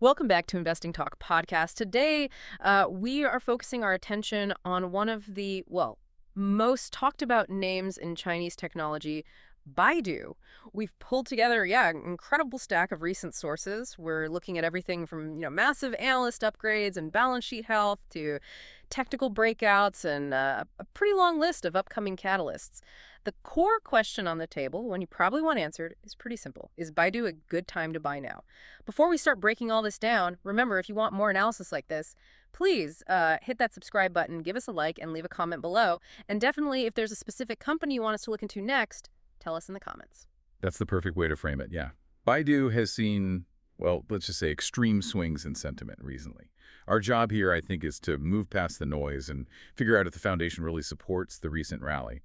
Welcome back to Investing Talk podcast. Today, we are focusing our attention on one of the, most talked about names in Chinese technology, Baidu. We've pulled together, an incredible stack of recent sources. We're looking at everything from, massive analyst upgrades and balance sheet health to technical breakouts and a pretty long list of upcoming catalysts. The core question on the table, one you probably want answered, is pretty simple. Is Baidu a good time to buy now? Before we start breaking all this down, remember, if you want more analysis like this, please hit that subscribe button, give us a like, and leave a comment below. And definitely, if there's a specific company you want us to look into next, tell us in the comments. That's the perfect way to frame it, yeah. Baidu has seen, let's just say extreme swings in sentiment recently. Our job here, I think, is to move past the noise and figure out if the foundation really supports the recent rally.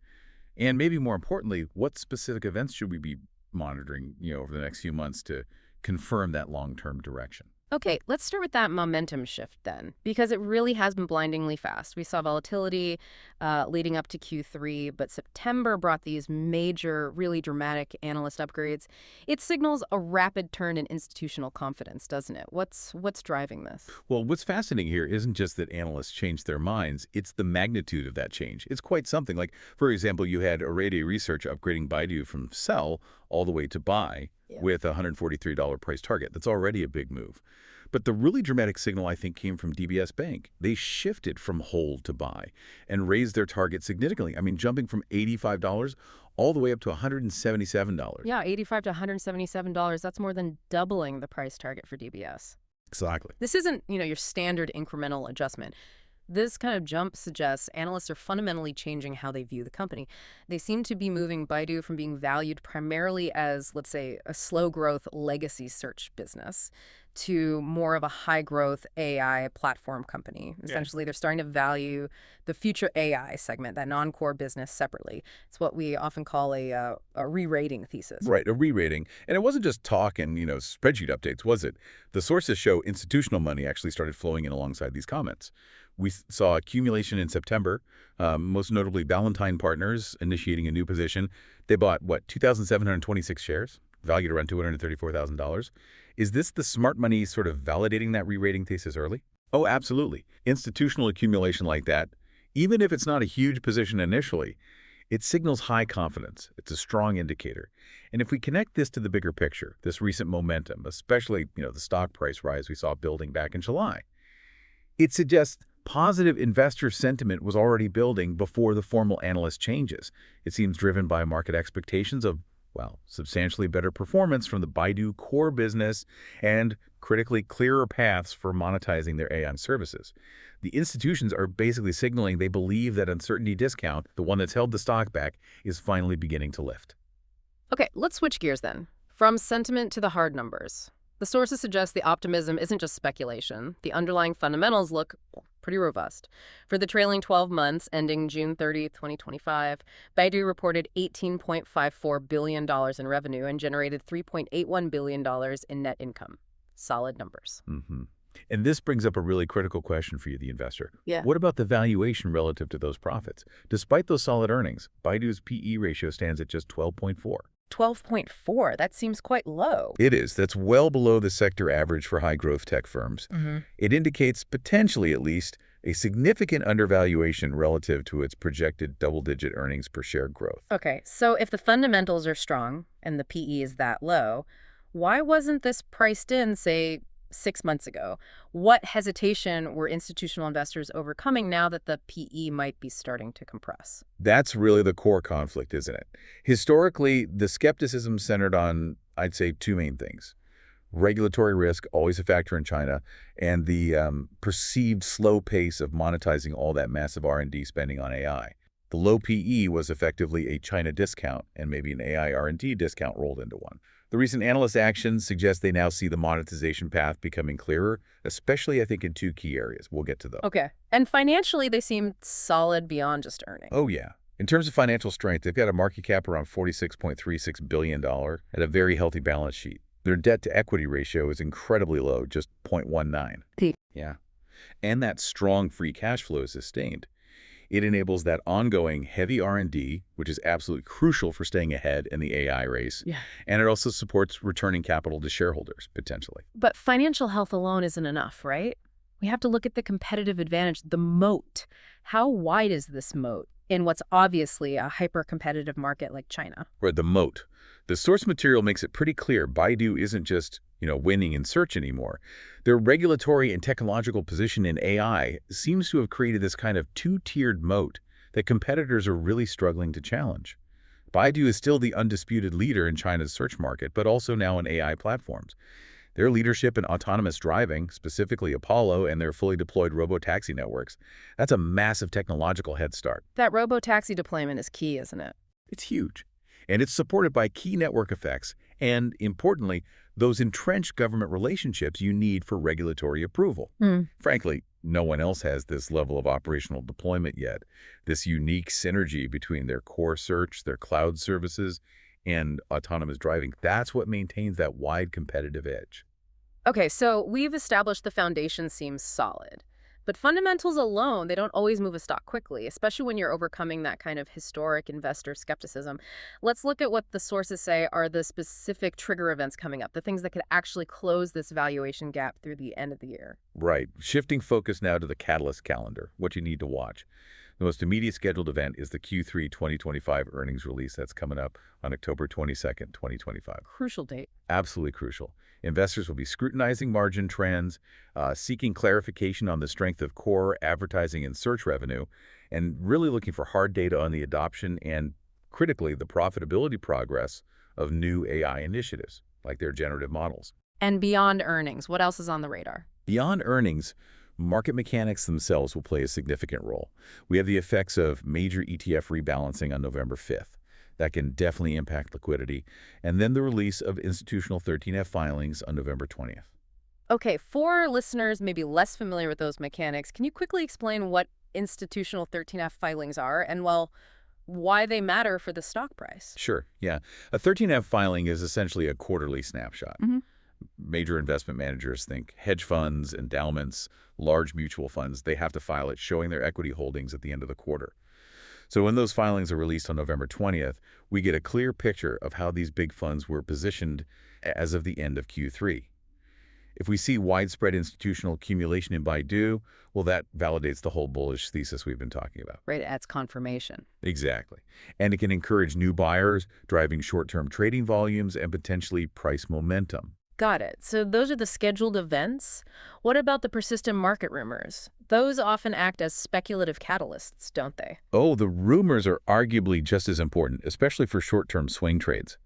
And maybe more importantly, what specific events should we be monitoring, over the next few months to confirm that long-term direction? Okay, let's start with that momentum shift then, because it really has been blindingly fast. We saw volatility leading up to Q3, but September brought these major, really dramatic analyst upgrades. It signals a rapid turn in institutional confidence, doesn't it? What's driving this? Well, what's fascinating here isn't just that analysts changed their minds, it's the magnitude of that change. It's quite something. Like, for example, you had Arete Research upgrading Baidu from sell all the way to buy with a $143 price target. That's already a big move. But the really dramatic signal, I think, came from DBS Bank. They shifted from hold to buy and raised their target significantly. I mean, jumping from $85 all the way up to $177. Yeah, $85 to $177. That's more than doubling the price target for DBS. Exactly. This isn't, your standard incremental adjustment. This kind of jump suggests analysts are fundamentally changing how they view the company. They seem to be moving Baidu from being valued primarily as, let's say, a slow-growth legacy search business to more of a high-growth AI platform company. Essentially, they're starting to value the future AI segment, that non-core business, separately. It's what we often call a re-rating thesis. Right, a re-rating. And it wasn't just talk and, spreadsheet updates, was it? The sources show institutional money actually started flowing in alongside these comments. We saw accumulation in September, most notably Ballantine Partners initiating a new position. They bought, 2,726 shares, valued around $234,000. Is this the smart money sort of validating that re-rating thesis early? Oh, absolutely. Institutional accumulation like that, even if it's not a huge position initially, it signals high confidence. It's a strong indicator. And if we connect this to the bigger picture, this recent momentum, especially, the stock price rise we saw building back in July, it suggests positive investor sentiment was already building before the formal analyst changes. It seems driven by market expectations of, substantially better performance from the Baidu core business and critically clearer paths for monetizing their AI services. The institutions are basically signaling they believe that uncertainty discount, the one that's held the stock back, is finally beginning to lift. Okay, let's switch gears then. From sentiment to the hard numbers. The sources suggest the optimism isn't just speculation. The underlying fundamentals look pretty robust. For the trailing 12 months ending June 30th, 2025, Baidu reported $18.54 billion in revenue and generated $3.81 billion in net income. Solid numbers. And this brings up a really critical question for you, the investor. Yeah. What about the valuation relative to those profits? Despite those solid earnings, Baidu's PE ratio stands at just 12.4. 12.4. That seems quite low. It is. That's well below the sector average for high-growth tech firms. It indicates, potentially at least, a significant undervaluation relative to its projected double-digit earnings per share growth. Okay, so if the fundamentals are strong and the PE is that low, why wasn't this priced in, say, 6 months ago? What hesitation were institutional investors overcoming now that the PE might be starting to compress? That's really the core conflict, isn't it? Historically, the skepticism centered on, I'd say, two main things. Regulatory risk, always a factor in China, and the perceived slow pace of monetizing all that massive R&D spending on AI. The low PE was effectively a China discount and maybe an AI R&D discount rolled into one. The recent analyst actions suggest they now see the monetization path becoming clearer, especially, I think, in two key areas. We'll get to those. Okay. And financially, they seem solid beyond just earnings. Oh, yeah. In terms of financial strength, they've got a market cap around $46.36 billion and a very healthy balance sheet. Their debt-to-equity ratio is incredibly low, just 0.19. Yeah. And that strong free cash flow is sustained. It enables that ongoing heavy R&D, which is absolutely crucial for staying ahead in the AI race. Yeah. And it also supports returning capital to shareholders, potentially. But financial health alone isn't enough, right? We have to look at the competitive advantage, the moat. How wide is this moat in what's obviously a hyper-competitive market like China? Or the moat. The source material makes it pretty clear Baidu isn't just, winning in search anymore. Their regulatory and technological position in AI seems to have created this kind of two-tiered moat that competitors are really struggling to challenge. Baidu is still the undisputed leader in China's search market, but also now in AI platforms. Their leadership in autonomous driving, specifically Apollo and their fully deployed robotaxi networks, that's a massive technological head start. That robo-taxi deployment is key, isn't it? It's huge. And it's supported by key network effects and, importantly, those entrenched government relationships you need for regulatory approval. Frankly, no one else has this level of operational deployment yet, this unique synergy between their core search, their cloud services, and autonomous driving. That's what maintains that wide competitive edge. Okay, so we've established the foundation seems solid. But fundamentals alone, they don't always move a stock quickly, especially when you're overcoming that kind of historic investor skepticism. Let's look at what the sources say are the specific trigger events coming up, the things that could actually close this valuation gap through the end of the year. Right. Shifting focus now to the catalyst calendar, what you need to watch. The most immediate scheduled event is the Q3 2025 earnings release that's coming up on October 22nd, 2025. Crucial date. Absolutely crucial. Investors will be scrutinizing margin trends, seeking clarification on the strength of core advertising and search revenue, and really looking for hard data on the adoption and, critically, the profitability progress of new AI initiatives, like their generative models. And beyond earnings, what else is on the radar? Beyond earnings, market mechanics themselves will play a significant role. We have the effects of major ETF rebalancing on November 5th. That can definitely impact liquidity. And then the release of institutional 13F filings on November 20th. Okay, for listeners maybe less familiar with those mechanics, can you quickly explain what institutional 13F filings are and, well, why they matter for the stock price? Sure, yeah. A 13F filing is essentially a quarterly snapshot. Major investment managers think hedge funds, endowments, large mutual funds, they have to file it showing their equity holdings at the end of the quarter. So when those filings are released on November 20th, we get a clear picture of how these big funds were positioned as of the end of Q3. If we see widespread institutional accumulation in Baidu, well, that validates the whole bullish thesis we've been talking about. Right, it adds confirmation. Exactly. And it can encourage new buyers, driving short-term trading volumes and potentially price momentum. Got it. So those are the scheduled events. What about the persistent market rumors? Those often act as speculative catalysts, don't they? Oh, the rumors are arguably just as important, especially for short-term swing trades.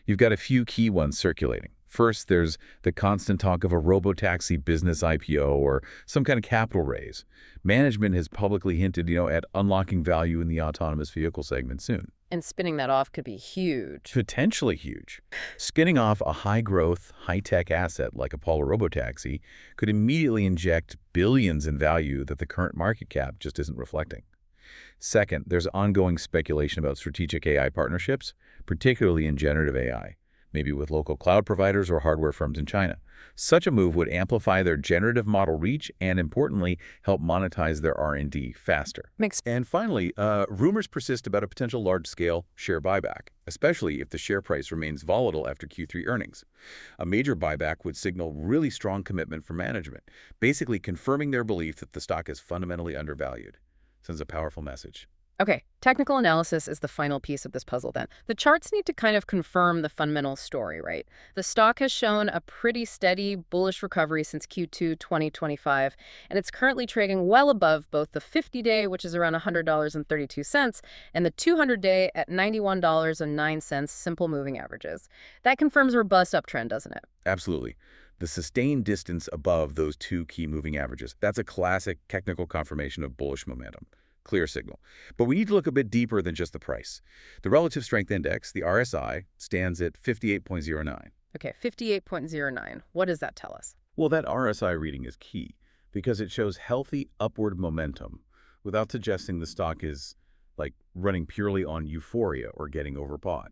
You've got a few key ones circulating. First, there's the constant talk of a robotaxi business IPO or some kind of capital raise. Management has publicly hinted, at unlocking value in the autonomous vehicle segment soon. And spinning that off could be huge. Potentially huge. Spinning off a high-growth, high-tech asset like Apollo Robotaxi could immediately inject billions in value that the current market cap just isn't reflecting. Second, there's ongoing speculation about strategic AI partnerships, particularly in generative AI, maybe with local cloud providers or hardware firms in China. Such a move would amplify their generative model reach and, importantly, help monetize their R&D faster. And finally, rumors persist about a potential large-scale share buyback, especially if the share price remains volatile after Q3 earnings. A major buyback would signal really strong commitment from management, basically confirming their belief that the stock is fundamentally undervalued. Sends a powerful message. Okay, technical analysis is the final piece of this puzzle then. The charts need to kind of confirm the fundamental story, right? The stock has shown a pretty steady bullish recovery since Q2 2025, and it's currently trading well above both the 50-day, which is around $100.32, and the 200-day at $91.09 simple moving averages. That confirms a robust uptrend, doesn't it? Absolutely. The sustained distance above those two key moving averages, that's a classic technical confirmation of bullish momentum. Clear signal. But we need to look a bit deeper than just the price. The Relative Strength Index, the RSI, stands at 58.09. Okay, 58.09. What does that tell us? Well, that RSI reading is key because it shows healthy upward momentum without suggesting the stock is, running purely on euphoria or getting overbought.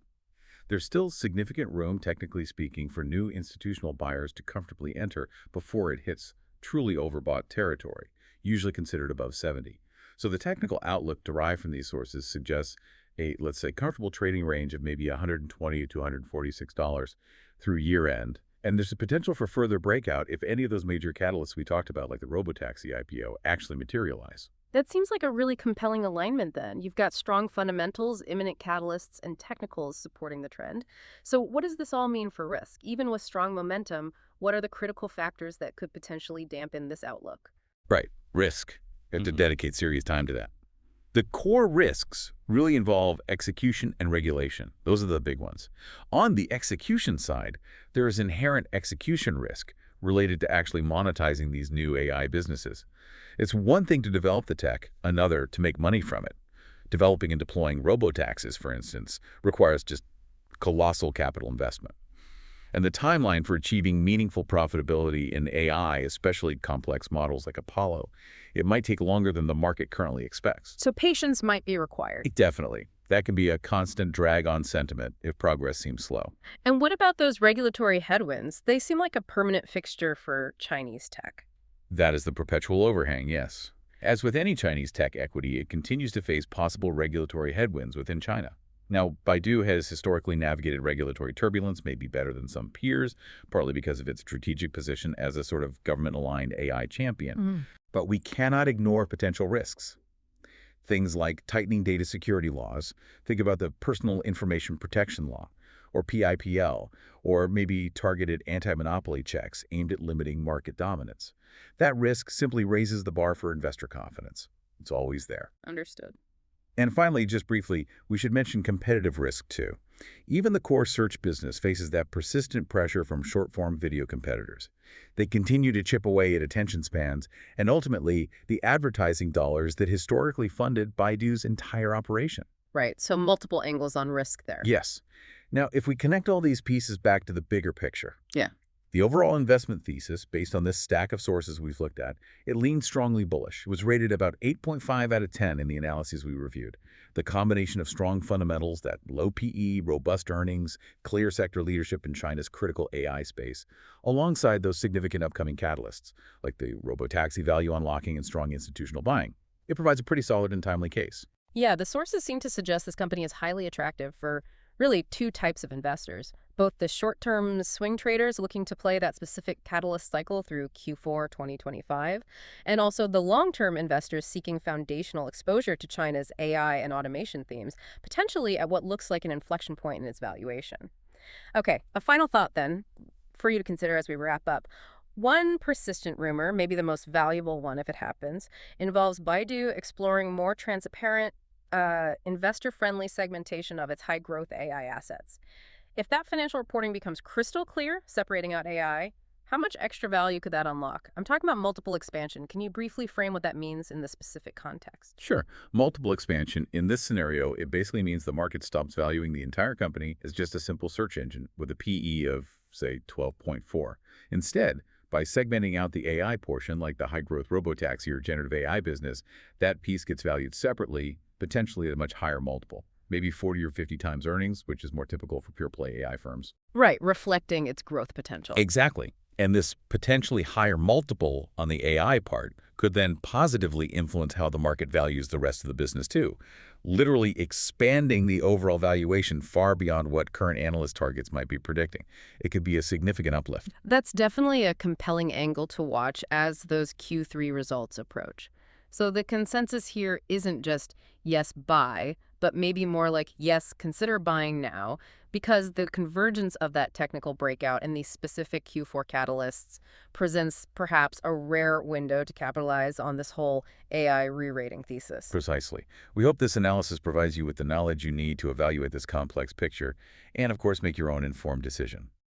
There's still significant room, technically speaking, for new institutional buyers to comfortably enter before it hits truly overbought territory, usually considered above 70. So the technical outlook derived from these sources suggests a, let's say, comfortable trading range of maybe $120 to $146 through year end. And there's a potential for further breakout if any of those major catalysts we talked about, like the robotaxi IPO, actually materialize. That seems like a really compelling alignment then. You've got strong fundamentals, imminent catalysts, and technicals supporting the trend. So what does this all mean for risk? Even with strong momentum, what are the critical factors that could potentially dampen this outlook? Right. Risk. You have to dedicate serious time to that. The core risks really involve execution and regulation. Those are the big ones. On the execution side, there is inherent execution risk related to actually monetizing these new AI businesses. It's one thing to develop the tech, another to make money from it. Developing and deploying robotaxis, for instance, requires just colossal capital investment. And the timeline for achieving meaningful profitability in AI, especially complex models like Apollo, it might take longer than the market currently expects. So patience might be required. Definitely. That can be a constant drag on sentiment if progress seems slow. And what about those regulatory headwinds? They seem like a permanent fixture for Chinese tech. That is the perpetual overhang, yes. As with any Chinese tech equity, it continues to face possible regulatory headwinds within China. Now, Baidu has historically navigated regulatory turbulence maybe better than some peers, partly because of its strategic position as a sort of government-aligned AI champion. But we cannot ignore potential risks. Things like tightening data security laws, think about the Personal Information Protection Law, or PIPL, or maybe targeted anti-monopoly checks aimed at limiting market dominance. That risk simply raises the bar for investor confidence. It's always there. Understood. And finally, just briefly, we should mention competitive risk too. Even the core search business faces that persistent pressure from short-form video competitors. They continue to chip away at attention spans and ultimately the advertising dollars that historically funded Baidu's entire operation. Right, so multiple angles on risk there. Yes. Now, if we connect all these pieces back to the bigger picture, Yeah. the overall investment thesis, based on this stack of sources we've looked at, it leaned strongly bullish. It was rated about 8.5 out of 10 in the analyses we reviewed. The combination of strong fundamentals, that low PE, robust earnings, clear sector leadership in China's critical AI space, alongside those significant upcoming catalysts, like the robotaxi value unlocking and strong institutional buying. It provides a pretty solid and timely case. Yeah, the sources seem to suggest this company is highly attractive for really two types of investors, both the short-term swing traders looking to play that specific catalyst cycle through Q4 2025, and also the long-term investors seeking foundational exposure to China's AI and automation themes, potentially at what looks like an inflection point in its valuation. Okay, a final thought then for you to consider as we wrap up. One persistent rumor, maybe the most valuable one if it happens, involves Baidu exploring more transparent, investor-friendly segmentation of its high-growth AI assets. If that financial reporting becomes crystal clear, separating out AI, how much extra value could that unlock? I'm talking about multiple expansion. Can you briefly frame what that means in the specific context? Sure. Multiple expansion. In this scenario, it basically means the market stops valuing the entire company as just a simple search engine with a PE of, say, 12.4. Instead, by segmenting out the AI portion, like the high-growth robotaxi or generative AI business, that piece gets valued separately, potentially at a much higher multiple, maybe 40 or 50 times earnings, which is more typical for pure-play AI firms. Right, reflecting its growth potential. Exactly. And this potentially higher multiple on the AI part could then positively influence how the market values the rest of the business too, literally expanding the overall valuation far beyond what current analyst targets might be predicting. It could be a significant uplift. That's definitely a compelling angle to watch as those Q3 results approach. So the consensus here isn't just yes, buy, but maybe more like yes, consider buying now, because the convergence of that technical breakout and these specific Q4 catalysts presents perhaps a rare window to capitalize on this whole AI re-rating thesis. Precisely. We hope this analysis provides you with the knowledge you need to evaluate this complex picture and, of course, make your own informed decision.